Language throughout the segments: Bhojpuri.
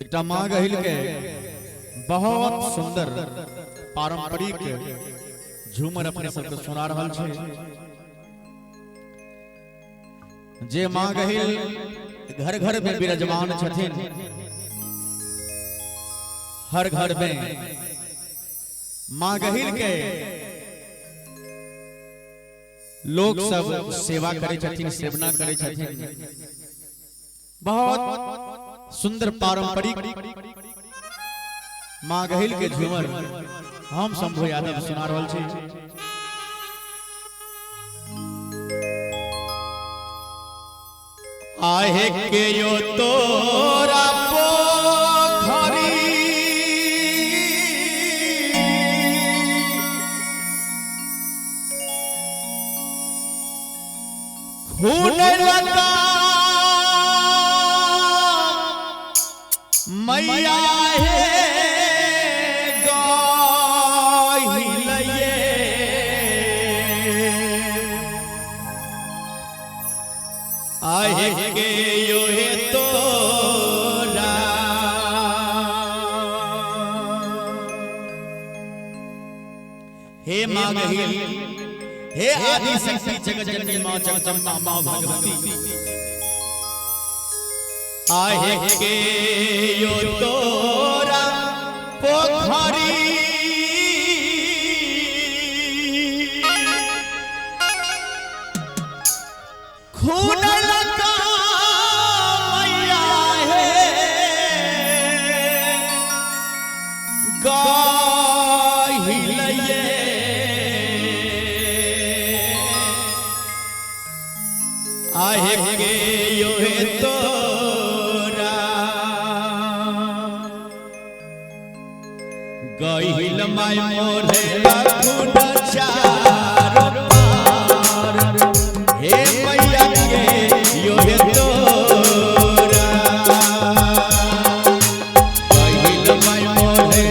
एक माँ गहिल के बहुत सुंदर पारंपरिक झूमर अपने सबके सुना रहल छे। जे माँ गहिल घर घर में विराजमान छथिन, हर घर में माँ गहिल के लोग सब सेवा करे छथिन, सेवना करे छथिन। बहुत सुंदर पारंपरिक माँ गहिल के झूमर हम शंभू यादव सुना रहल छी। आहे के यो तोरा पोखरी खून लगा मैया है गाहिलये आहे के यो है तोरा हे माँ गहिल, हे आदि शक्ति जगत जननी माँ जगदम्बा माँ भगवती, आहे के यो तोरा पोखरी खून लगा मैया है गाहिलये आहे के यो है तोरा गहिल माय मोरे खून चारो पार, हे मैया के यो है तोरा गहिल माय मोरे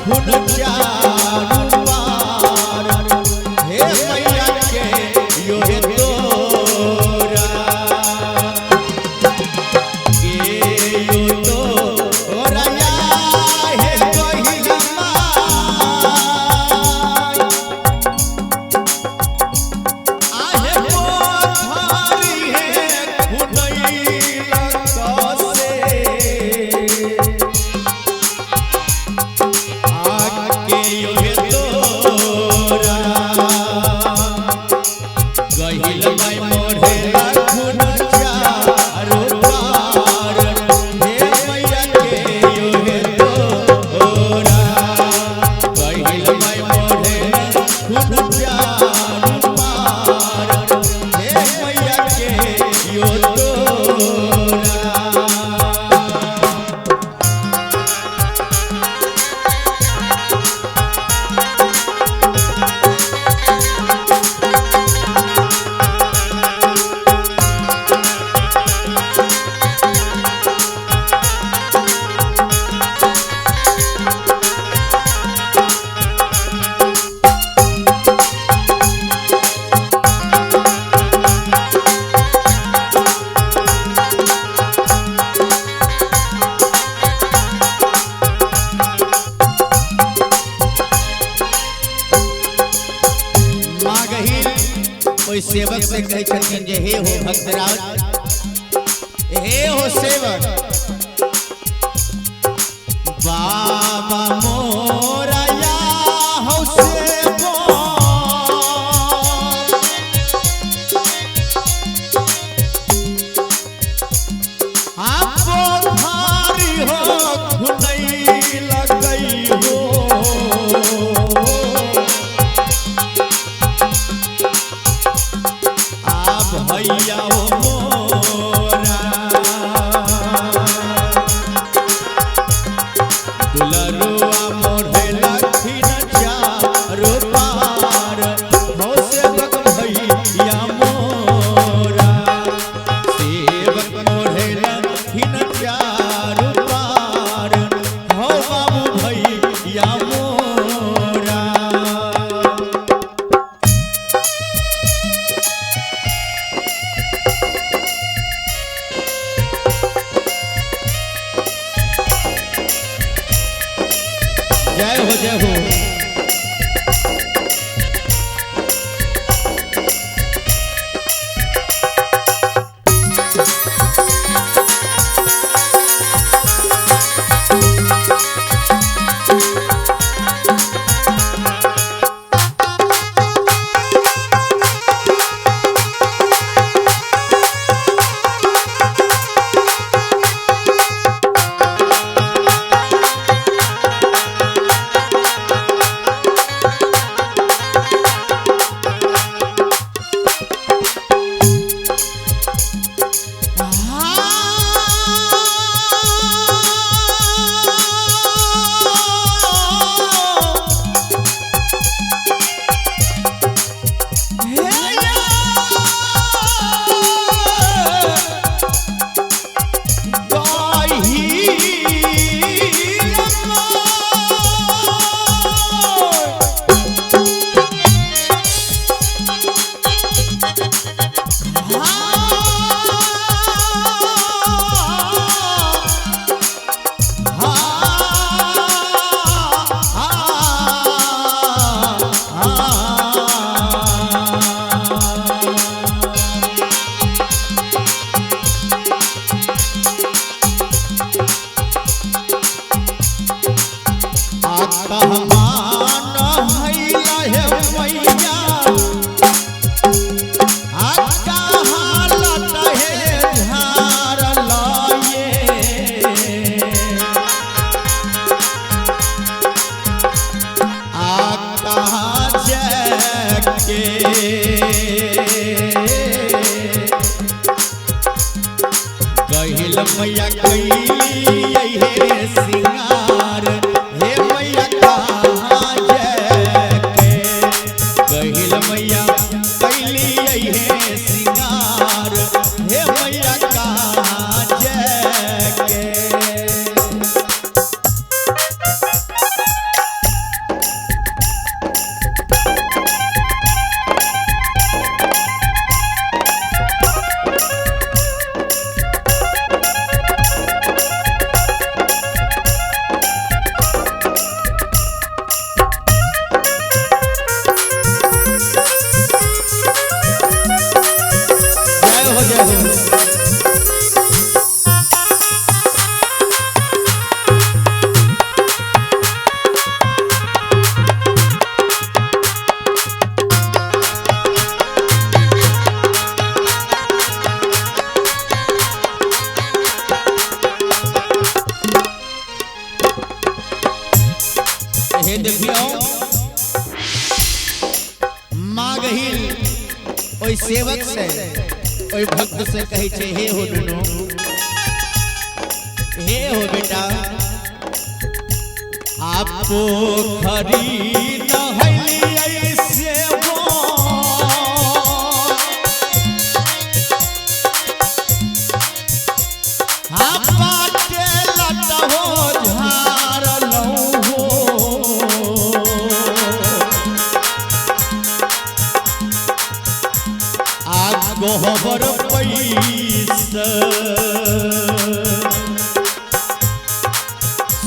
खून चारो पार, हे मैया के यो है तोरा के यो तोरा या है गहिल कोई सेवक से कहे छथिन जे हे हो भक्तराज, हे हो सेवक, बाबा मोरा या हो सेवक आपको भारी हो खुनई लगई हो भैया हो मोरा जय हो जय हो। गहिल मैया कैली हे सिंगार हे मैया कहाँ जाके गहिल मैया कैली हे सिंगार हे मैया कहाँ जाके। हे देखियो माँ गहिल ओई सेवक से ओई भक्त से कहे छे हे हो दुनो हे हो बेटा आपो खरी न हली ऐसे हो आप बाटे लट हो झार लऊ गोबर पैसा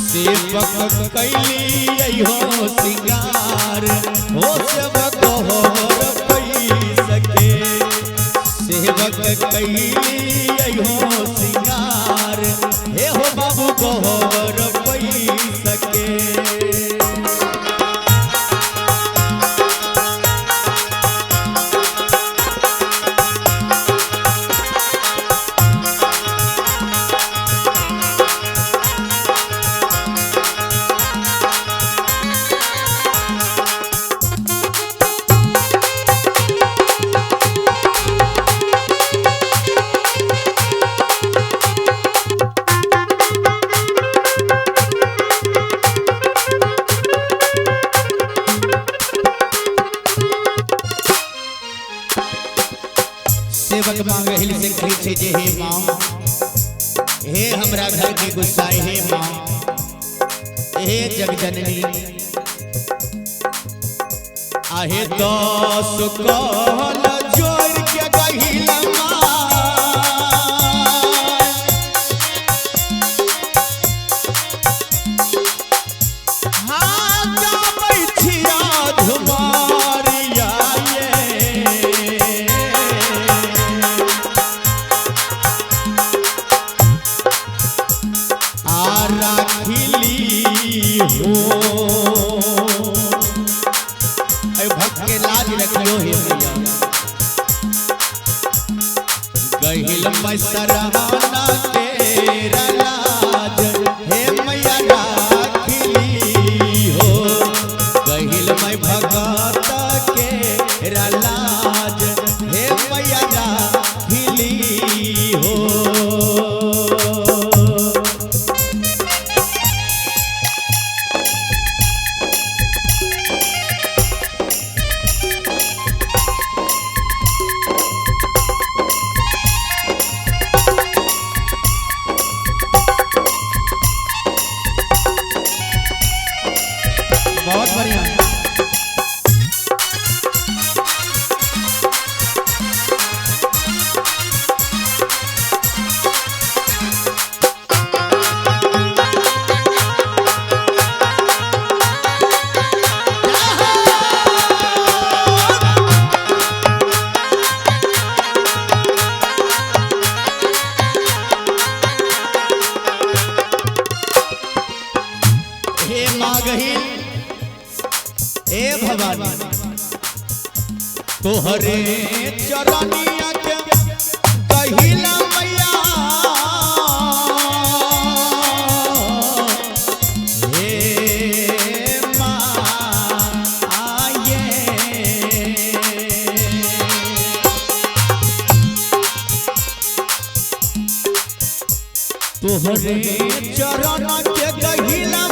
सेवक कैली हो सिंगार हो सेवक गोबर पैसा के सेवक कैली हो सिंगार हे हो बाबू गोबर पैसा के। सेवक मांग हिल से खींचे जे हे माँ हे हमरा घर की गुस्साए हे माँ हे जगजननी आहे दस कहल जोड़ के गहिल माँ हो। भक्त के लाज रखियो हे मैया। गहिल मैं सराहना तेरा लाज हे मैया राखिली हो। गहिल मैं भगत के लाज हे मैया राखिली हो। बहुत बढ़िया है। हे माँ गहिल हे भवानी तोहरे चरनिया के गहिला मैया। हे माँ आये तोहरे चरण के गहिला